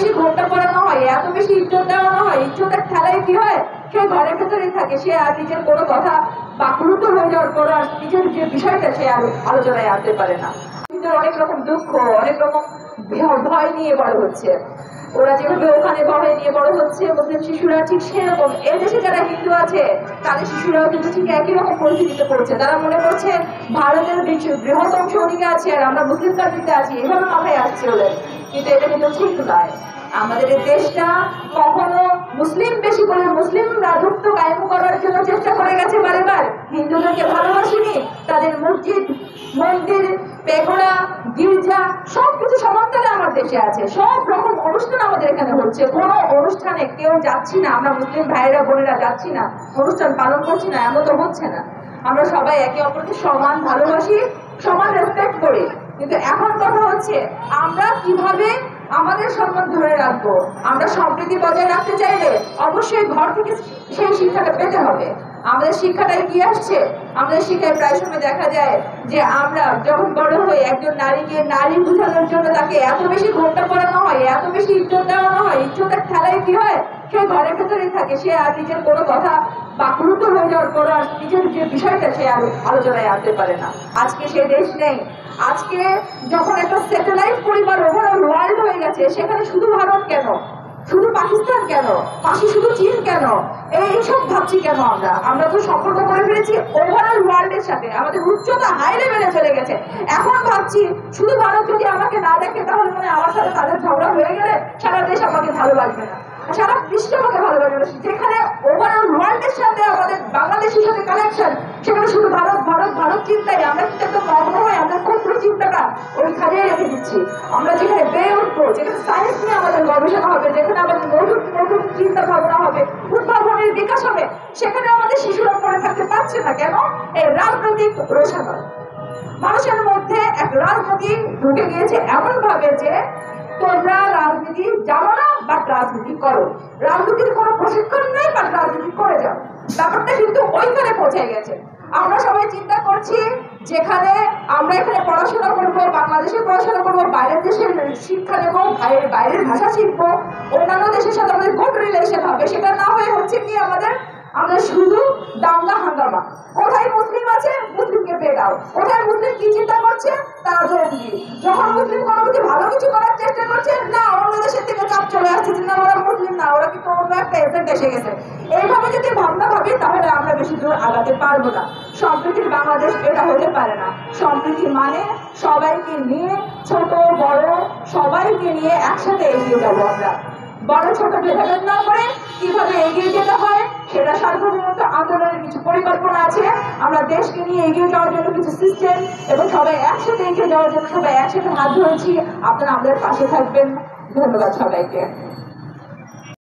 বেশি ঘোরটা পড়ানো হয়, এত বেশি ইজ্জত দেওয়ানো হয়, ইজ্জতের খেলায় কি হয়, সে ঘরের ভেতরেই থাকে, সে আর নিজের কোনো কথা বাকরুদ্ধ হয়ে যাওয়ার পর আর নিজের যে বিষয়টা সে আর আলোচনায় আনতে পারে না। অনেক রকম দুঃখ, অনেক রকম ভয় নিয়ে বড় হচ্ছে। ওরা যেভাবে ওখানে ভয় নিয়ে বড় হচ্ছে, মুসলিম শিশুরা ঠিক সেরকম এদেশে যারা হিন্দু আছে তাদের শিশুরাও কিন্তু ঠিক একই রকম পরিস্থিতিতে পড়ছে। তারা মনে করছে ভারতের বৃহৎ অংশ ওদিকে আছে আর আমরা মুসলিম কান্ট্রিতে আছি, এভাবে মাথায় আসছে ওদের। কিন্তু এটা কিন্তু ঠিক নয়। আমাদের এই দেশটা কখনো মুসলিম বেশি করে মুসলিম রাজত্ব কায়েম করার জন্য চেষ্টা করে গেছে বারেবার, হিন্দুদেরকে ভালোবাসেনি। তাদের মসজিদ, মন্দির, পেগোড়া, গির্জা সবকিছু সমান্তরালে আমার দেশে আছে, সব রকম অনুষ্ঠান আমাদের এখানে হচ্ছে। কোনো অনুষ্ঠানে কেউ যাচ্ছি না, আমরা মুসলিম ভাইয়েরা বোনেরা যাচ্ছি না, অনুষ্ঠান পালন করছি না, এমন তো হচ্ছে না। আমরা সবাই একে অপরকে সমান ভালোবাসি, সমান রেসপেক্ট করি। কিন্তু এখন কথা হচ্ছে আমরা কিভাবে আমাদের সম্মান ধরে রাখবো। আমরা সম্প্রীতি বজায় রাখতে চাইলে অবশ্যই ঘর থেকে সেই শিক্ষাটা পেতে হবে। আমাদের শিক্ষাটা এগিয়ে আসছে। আমাদের শিক্ষায় প্রায় সময় দেখা যায় যে আমরা যখন বড় হই একজন নারীকে নারী বোঝানোর জন্য তাকে এত বেশি ঘোরটা পড়ানো হয়, এত বেশি ইজ্জত দেওয়ানো হয়, ইজ্জতের খেলায় কি হয়, সে ঘরের ভেতরেই থাকে, সে আর নিজের কোনো কথা বাকরুদ্ধ হয়ে যাওয়ার পর আর নিজের যে বিষয়টা সে আর আলোচনায় আনতে পারে না। আজকে সে দেশ নেই। আজকে যখন একটা স্যাটেলাইট পরিবার ওভারঅল ওয়ার্ল্ড হয়ে গেছে, সেখানে শুধু ভারত কেন, শুধু পাকিস্তান কেন, পাশে শুধু চীন কেন, এইসব ভাবছি কেন? আমরা তো সম্পর্ক করে ফেলেছি ওভারঅল ওয়ার্ল্ডের সাথে, আমাদের উচ্চতা হাই লেভেলে চলে গেছে। এখন ভাবছি শুধু ভারত যদি আমাকে না দেখে তাহলে মানে আমার সাথে তাদের ঝগড়া হয়ে গেলে সারা দেশ আমাকে ভালোবাসবে না, সারা বিশ্ব আমাকে ভালোবাসবে না। যেখানে ওভারঅল ওয়ার্ল্ডের সাথে আমাদের বাংলাদেশের সাথে কানেকশন, সেখানে শুধু ভারত ভারত ভারত চিন্তায় আমরা কিন্তু একদম মগ্ন হয়ে আমরা ক্ষুদ্র চিন্তাটা ওইখানে রেখে দিচ্ছি। আমরা যেখানে বেড়ে উঠবো, যেখানে সায়েন্স নিয়ে আমাদের গবেষণা হবে, যেখানে আমাদের নতুন নতুন চিন্তা ভাবনা হবে, উদ্ভাবনের বিকাশ হবে, সেখানে আমাদের শিশুরা পড়ে থাকতে পারছে না কেন? এই রাজনৈতিক রোষানল মানুষের মধ্যে এক রাজনীতি ঢুকে গিয়েছে এমন ভাবে যে তোমরা রাজনীতি জানো না বাট রাজনীতি করো, রাজনীতির কোনো প্রশিক্ষণ নেই বাট রাজনীতি করে যাও। ব্যাপারটা কিন্তু ওইখানে পৌঁছে গেছে। আমরা সবাই চিন্তা করছি যেখানে আমরা এখানে পড়াশোনা করবো, বাংলাদেশে পড়াশোনা করবো, বাইরের দেশের শিক্ষা নেবো, বাইরের ভাষা শিখবো, অন্যান্য দেশের সাথে আমাদের গুড রিলেশন হবে, সেটা না হয়ে হচ্ছে কি আমরা শুধু দাঙ্গা হাঙ্গামা। কোথায় মুসলিম আছে মুসলিমকে পেয়ে দাও, কোথায় মুসলিম কি চিন্তা করছে তার জন্য যখন মুসলিম কোনো কিছু ভালো কিছু করার চেষ্টা করছে, না অন্য দেশের থেকে চাপ চলে আসছে যে না ওরা মুসলিম না, ওরা কিন্তু অন্য একটা এজেন্ট এসে গেছে। এইভাবে যদি ভাবনা ভাবি তাহলে আমরা বেশি দূর আগাতে পারবো না। সম্প্রীতির বাংলাদেশ এটা হতে পারে না। সম্প্রীতি মানে সবাইকে নিয়ে, ছোট বড় সবাইকে নিয়ে একসাথে এগিয়ে যাবো। আমরা বড় ছোট ভেদাভেদ না করে কিভাবে এগিয়ে যেতে হয় সেটা সার্বভৌমত্ব আন্দোলনের কিছু পরিকল্পনা আছে। আমরা দেশকে নিয়ে এগিয়ে যাওয়ার জন্য কিছু সিস্টেম এবং সবাই একসাথে এগিয়ে যাওয়ার জন্য সবাই একসাথে হাত ধরেছি। আপনারা আমাদের পাশে থাকবেন। ধন্যবাদ সবাইকে।